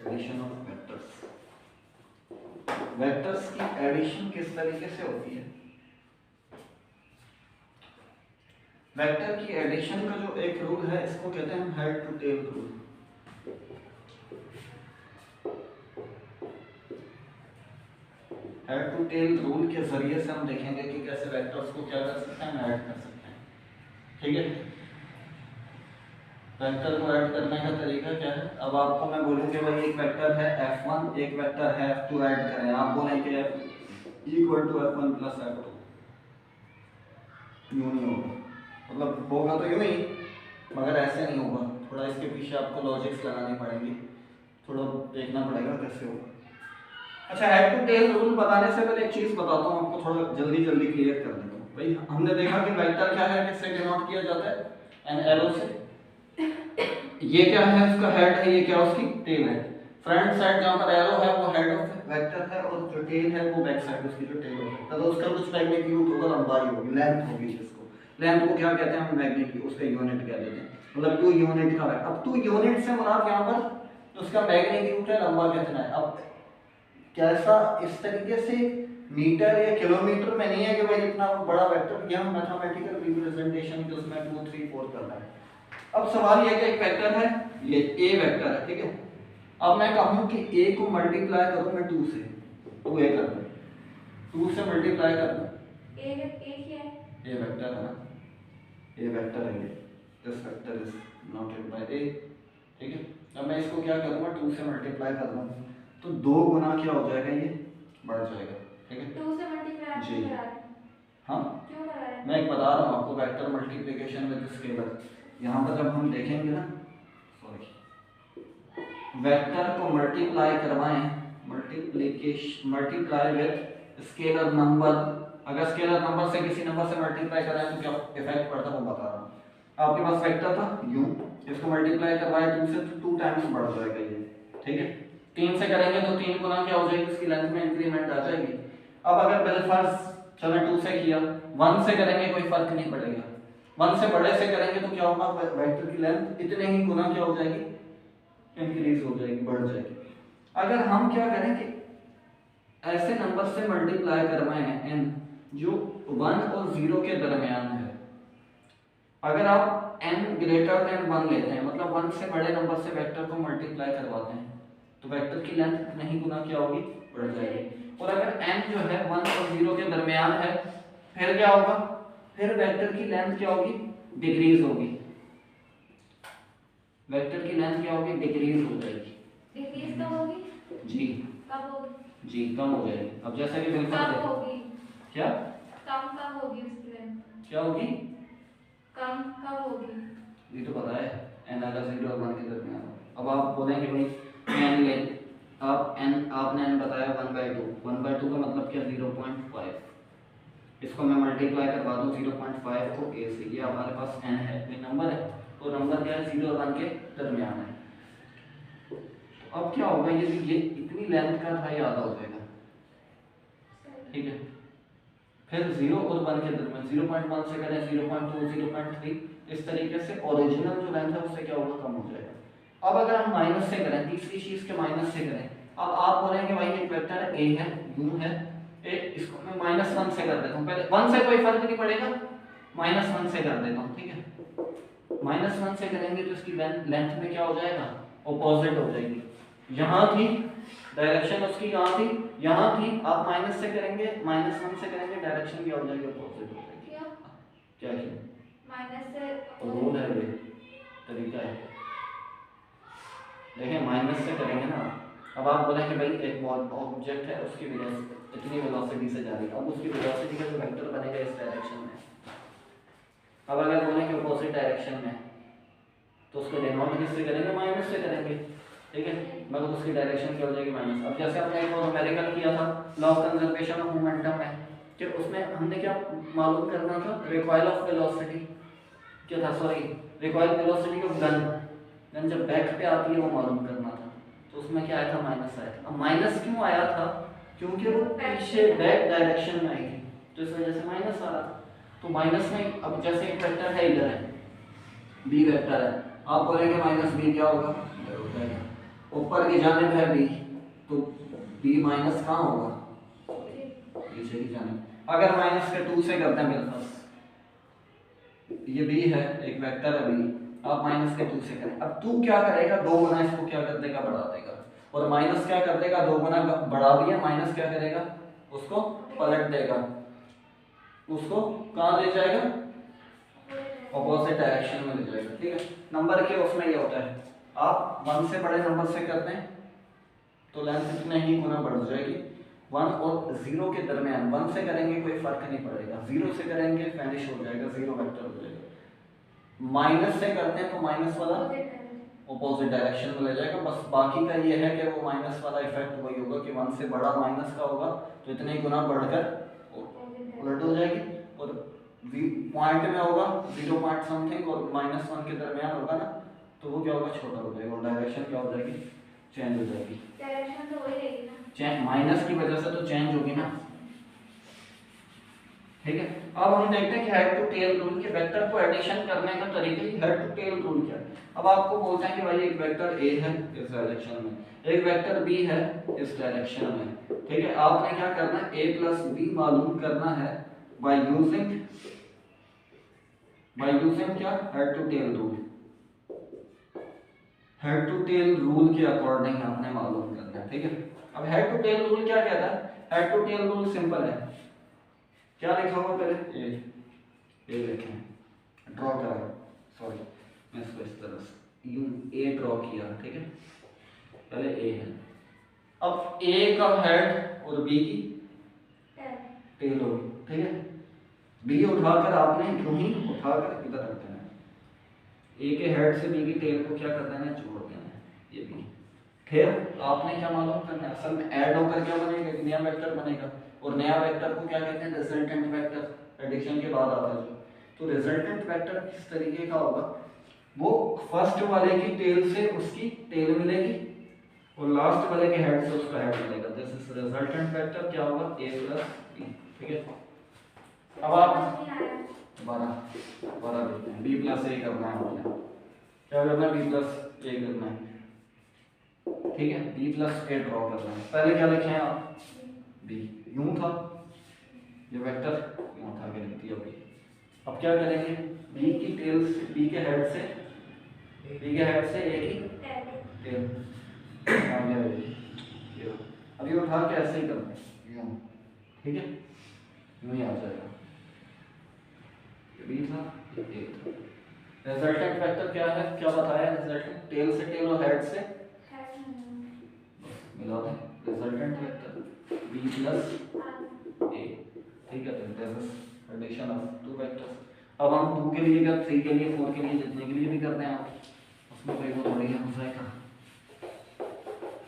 Addition of vectors. Vectors की addition किस तरीके से होती है? वेक्टर की एडिशन का जो एक रूल है इसको कहते हैं head to tail rule. Head to tail rule के जरिए से हम देखेंगे कि कैसे वेक्टर्स को क्या कर सकते हैं, ऐड कर सकते हैं। ठीक है, वेक्टर को ऐड करने का तरीका क्या है? अब आपको मैं बोलूँगा भाई एक वेक्टर है f1, एक वेक्टर है f2, ऐड करें। आप बोलेंगे f equal to f1 plus f2, यूं नहीं होगा, मतलब होगा तो यूं ही, मगर ऐसे नहीं होगा। थोड़ा इसके पीछे आपको लॉजिक्स लगाने पड़ेंगे, थोड़ा देखना पड़ेगा कैसे होगा। अच्छा, हेड टू टेल रूल बताने से पहले एक चीज बताता हूँ आपको, थोड़ा जल्दी जल्दी क्लियर कर देता हूँ। भाई हमने देखा कि वेक्टर क्या है, किससे डिनोट किया जाता है, एन एरो से। ये क्या है, उसका हेड है, ये क्या उसकी टेल है। फ्रंट साइड जहाँ पर एरो है वो हेड ऑफ वेक्टर है, और जो टेल है वो बैक साइड उसकी जो टेल है। तो उसका कुछ मैग्नीट्यूड होगा, लंबाई होगी, लेंथ होगी। जिसको लेंथ को क्या कहते हैं हम, मैग्नीट्यूड, उसका यूनिट कह देते हैं, मतलब 2 यूनिट का है। अब 2 यूनिट से मुराद यहाँ पर उसका मैग्नीट्यूड है, लंबा कितना है। अब कैसा, इस तरीके से मीटर या किलोमीटर में नहीं है कि भाई इतना बड़ा वेक्टर, यह मैथमेटिकल रिप्रेजेंटेशन के उसमें 2 3 4 करना है। अब सवाल ये है कि एक वेक्टर है, ये ए वेक्टर है, ठीक है। अब मैं कहूं कि ए को मल्टीप्लाई करूं मैं 2 से, तो ए कर दूं, 2 से मल्टीप्लाई कर दूं, ए क्या है, ए वेक्टर है ना, ए वेक्टर है ये, this vector is noted by A, ठीक है। अब मैं इसको क्या करूंगा, 2 से मल्टीप्लाई कर दूं, तो 2 गुना क्या हो जाएगा, ये बढ़ जाएगा, ठीक है। 2 से मल्टीप्लाई जी करा रहे हैं, हाँ, क्यों करा रहे हैं? मैं एक बता रहा हूँ आपको, वेक्टर मल्टीप्लिकेशन विद स्केलर। यहाँ पर जब हम देखेंगे ना, सॉरी, वेक्टर को मल्टीप्लाई करवाएं, मल्टीप्लाई विद स्केलर नंबर। अगर स्केलर नंबर से किसी नंबर से मल्टीप्लाई कराएं तो क्या इफेक्ट पड़ता है वो बता रहा हूँ। आपके पास वेक्टर था यूं, इसको मल्टीप्लाई करवाए 2 से तो 2 टाइम्स बढ़ जाएगा ये, ठीक है। 3 से करेंगे तो 3 गुना क्या हो जाएगी, उसकी लेंथ में इंक्रीमेंट आ जाएगी। अब अगर बिलफर्ज चलो 2 से किया, 1 से करेंगे कोई फर्क नहीं पड़ेगा, 1 से बड़े से करेंगे तो क्या होगा, वेक्टर की लेंथ इतने ही गुना क्या हो जाएगी, इंक्रीज हो जाएगी, बढ़ जाएगी। अगर हम क्या करें कि ऐसे नंबर से मल्टीप्लाई करवाएं n जो 1 और 0 के दरमियान है। अगर आप n ग्रेटर देन 1 लेते हैं, मतलब 1 से बड़े नंबर से वेक्टर को मल्टीप्लाई करवाते हैं, तो वेक्टर की लेंथ नहीं गुना क्या होगी, बढ़ जाएगी। और अगर n जो है 1 और 0 के दरमियान है, फिर क्या होगा, फिर वेक्टर की लेंथ क्या होगी, डिक्रीज होगी। वेक्टर की लेंथ क्या होगी, डिक्रीज हो जाएगी। डिक्रीज कब होगी? जी, कब होगी? जी कम हो जाएगी। अब जैसा कि बिल्कुल कब होगी? क्या कम कब होगी उसकी लेंथ? क्या होगी, कम कब होगी? ये तो पता है, n अगर 0 और 1 के दरमियान। अब आप बोलेंगे भाई n ले, आप n, आपने n बताया 1/2, 1/2 का मतलब क्या, 0.5। इसको मैं मल्टीप्लाई करवा दूं 0.5 को a से, ये हमारे पास n है, ये नंबर है, तो नंबर क्या है, 0 और 1 के दरमियान है। तो अब क्या होगा, ये इतनी लेंथ का था, ये आधा हो जाएगा, ठीक है। फिर 0 और 1 के दरमियान 0.1 से करें 0.2, 0.3, इस तरीके से ओरिजिनल जो लेंथ है उससे क्या होगा, कम हो जाएगा। अब अगर हम माइनस से करें, तीसरी चीज के माइनस से करें, अब आप बोलेंगे भाई एक वेक्टर a है, u है, इसको मैं -1 से कर देता हूँ। पहले 1 से कोई फर्क नहीं पड़ेगा, -1 से कर देता हूँ, ठीक है। -1 से करेंगे तो इसकी लेंथ में क्या हो जाएगा, ऑपोजिट हो जाएगी। यहाँ थी डायरेक्शन उसकी, यहाँ थी, यहाँ थी, आप माइनस से करेंगे, -1 से करेंगे, डायरेक्शन क्या हो जाएगी, ऑपोजिट हो जाएगी। क्या क्या माइनस से रूल है, ये तरीका है। देखिए माइनस से करेंगे ना, अब आप बोलेंगे भाई एक ऑब्जेक्ट है, उसकी इतनी वेलोसिटी से जा रही है, अब उसकी वेलोसिटी का जो वेक्टर बनेगा इस डायरेक्शन में। अब अगर बोलेंगे अपोजिट डायरेक्शन में, तो उसको डिनोट किससे करेंगे, माइनस से करेंगे, ठीक है। मतलब उसकी डायरेक्शन क्या हो जाएगी, माइनस। अब जैसे हमने एक न्यूमेरिकल किया था law of conservation of momentum में, कि उसमें हमने क्या मालूम करना था, रिकॉइल ऑफ वेलोसिटी, क्या था, sorry, recoil velocity of gun जब बैक पे आती है वो मालूम करना था। तो उसमें क्या आया था, माइनस आया था। अब माइनस क्यों आया था, क्योंकि वो पीछे बैक डायरेक्शन में आई थी, तो इस वजह से माइनस आ रहा था। तो माइनस में, अब जैसे एक वेक्टर है, इधर है बी वेक्टर है, आप बोलेंगे -b क्या होगा, ऊपर ऊपर की जानिब है बी, तो बी माइनस कहाँ होगा, पीछे की जानिब। अगर माइनस के 2 से करते हैं मेरे पास, ये बी है, एक वेक्टर है बी, आप माइनस के 2 से करें। अब 2 क्या करेगा, 2 गुना इसको क्या कर देगा, बढ़ा देगा। और माइनस क्या कर देगा, 2 गुना बढ़ा दिया, माइनस क्या करेगा, उसको पलट देगा, उसको कहाँ ले जाएगा, अपोजिट डायरेक्शन में ले जाएगा। ठीक है, नंबर के उसमें ये होता है, आप 1 से बड़े नंबर से करते हैं तो लेंथ इतने ही गुना बढ़ जाएगी। 1 और 0 के दरमियान 1 से करेंगे कोई फर्क नहीं पड़ेगा, 0 से करेंगे वैनिश हो जाएगा, 0 वेक्टर हो जाएगा। माइनस से करते हैं तो माइनस वाला अपोजिट डायरेक्शन में ले जाएगा। बस बाकी का ये है कि वो माइनस वाला इफेक्ट वही होगा कि 1 से बड़ा माइनस का होगा तो इतने ही गुना बढ़कर उलट हो जाएगी, और पॉइंट में होगा 0 पॉइंट समथिंग और -1 के दरमियान होगा ना, तो वो क्या होगा, छोटा हो जाएगा और डायरेक्शन क्या हो जाएगी, चेंज हो जाएगी। डायरेक्शन तो वही रहेगी ना, चेंज माइनस की वजह से तो चेंज होगी ना। ठीक है, अब हम देखते हैं कि हेड टू टेल रूल के वेक्टर को एडिशन करने का तरीका ही हेड टू टेल रूल क्या है। अब आपको बोलते हैं कि भाई एक वेक्टर ए है इस डायरेक्शन में, एक वेक्टर बी है इस डायरेक्शन में। ठीक है, आपने क्या करना है, ए प्लस बी मालूम करना है बाय यूजिंग क्या, head to tail rule. Head to tail rule के अकॉर्डिंग आपने मालूम करना है। ठीक है, अब हेड टू टेल रूल क्या कहता है, head to tail rule simple है, क्या लिखा हुआ पहले, ए लिखें, ड्रॉ करा, सॉरी मैं इसको इस तरह से यूं ए ड्रॉ किया। ठीक है, पहले ए है, अब ए का हेड और बी की टेल होगी। ठीक है, बी उठाकर आपने यूं ही उठाकर इधर रख देना है, ए के हेड से बी की टेल को क्या कर देना है, जोड़ देना है, ये बी। फिर आपने क्या मालूम करना है, असल में ऐड होकर क्या बनेगा, एक नया वेक्टर बनेगा, और नया वेक्टर को क्या कहते हैं, रिजल्टेंट वेक्टर, एडिशन के बाद आता है जो। तो रिजल्टेंट वेक्टर किस तरीके का होगा, वो फर्स्ट वाले की टेल से उसकी टेल मिलेगी और लास्ट वाले के हेड से उसका हेड मिलेगा। दिस इज रिजल्टेंट वेक्टर, क्या होगा, a प्लस b। ठीक है, अब आप 12 देखते हैं, b प्लस a करना है हमने, क्या करना है, b प्लस a करना है। ठीक है, b प्लस a ड्रॉ करना है। पहले क्या लिखे हैं आप, b यूं था, ये वेक्टर यूं था के लिख दिया b। अब क्या करेंगे, b की टेल से, b के हेड से a की टेल आ गया ये। अब ये उठा के ऐसे ही करना है यूं। ठीक है, यूं ही आ जाएगा, ये b था, ये a था। रिजल्टेंट वेक्टर क्या है, क्या बताया, रिजल्टेंट टेल से टेल और हेड से मिला दें, resultant vector b plus a। ठीक है, तो this is addition of two vectors. अब हम 2 के लिए, 3 के लिए, 4 के लिए, जितने के लिए भी करते हैं आप, उसमें कोई वो थोड़ी है हो जाएगा।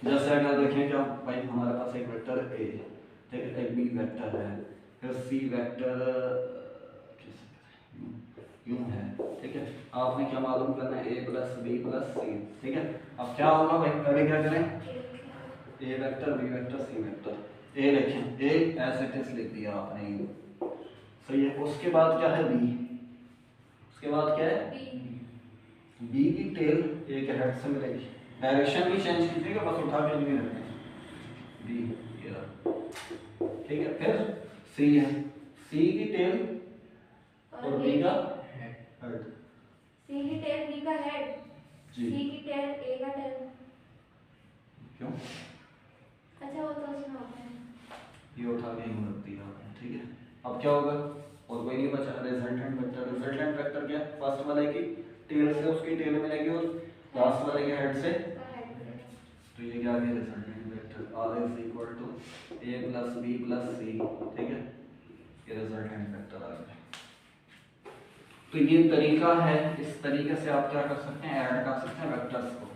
जैसे अगर देखें क्या भाई, हमारे पास एक वेक्टर a, ठीक है, एक b वेक्टर है, फिर c वेक्टर यूं है। ठीक है, आपने क्या मालूम करना है, a plus b plus c। ठीक है, अब क्या होगा भाई, पहले क्या करें, a vector b vector c vector, a लिखें, a एज इट इज लिख दिया आपने, सही है। उसके बाद क्या है, b, उसके बाद क्या है, b की टेल a के हेड से मिलेगी, डायरेक्शन भी चेंज कीजिएगा, बस उठा के नहीं रखें, b ये रहा। ठीक है, फिर c है, c की टेल और b का हेड, C की टेल B का हेड, जी C की टेल A का टेल। क्यों, अच्छा वो तो उसमें होता है, ये उठा के ही रख दिया आपने। ठीक है, अब क्या होगा, और कोई नहीं बचा, रिजल्टेंट वेक्टर। रिजल्टेंट वेक्टर क्या, फर्स्ट वाले की टेल से उसकी टेल मिलेगी और लास्ट वाले के हेड से, तो ये क्या आ गया, resultant vector r is equal to a plus b plus c। ठीक है, ये रिजल्टेंट वेक्टर आ गया। तो ये तरीका है, इस तरीके से आप क्या कर सकते हैं, ऐड कर सकते हैं वेक्टर्स को।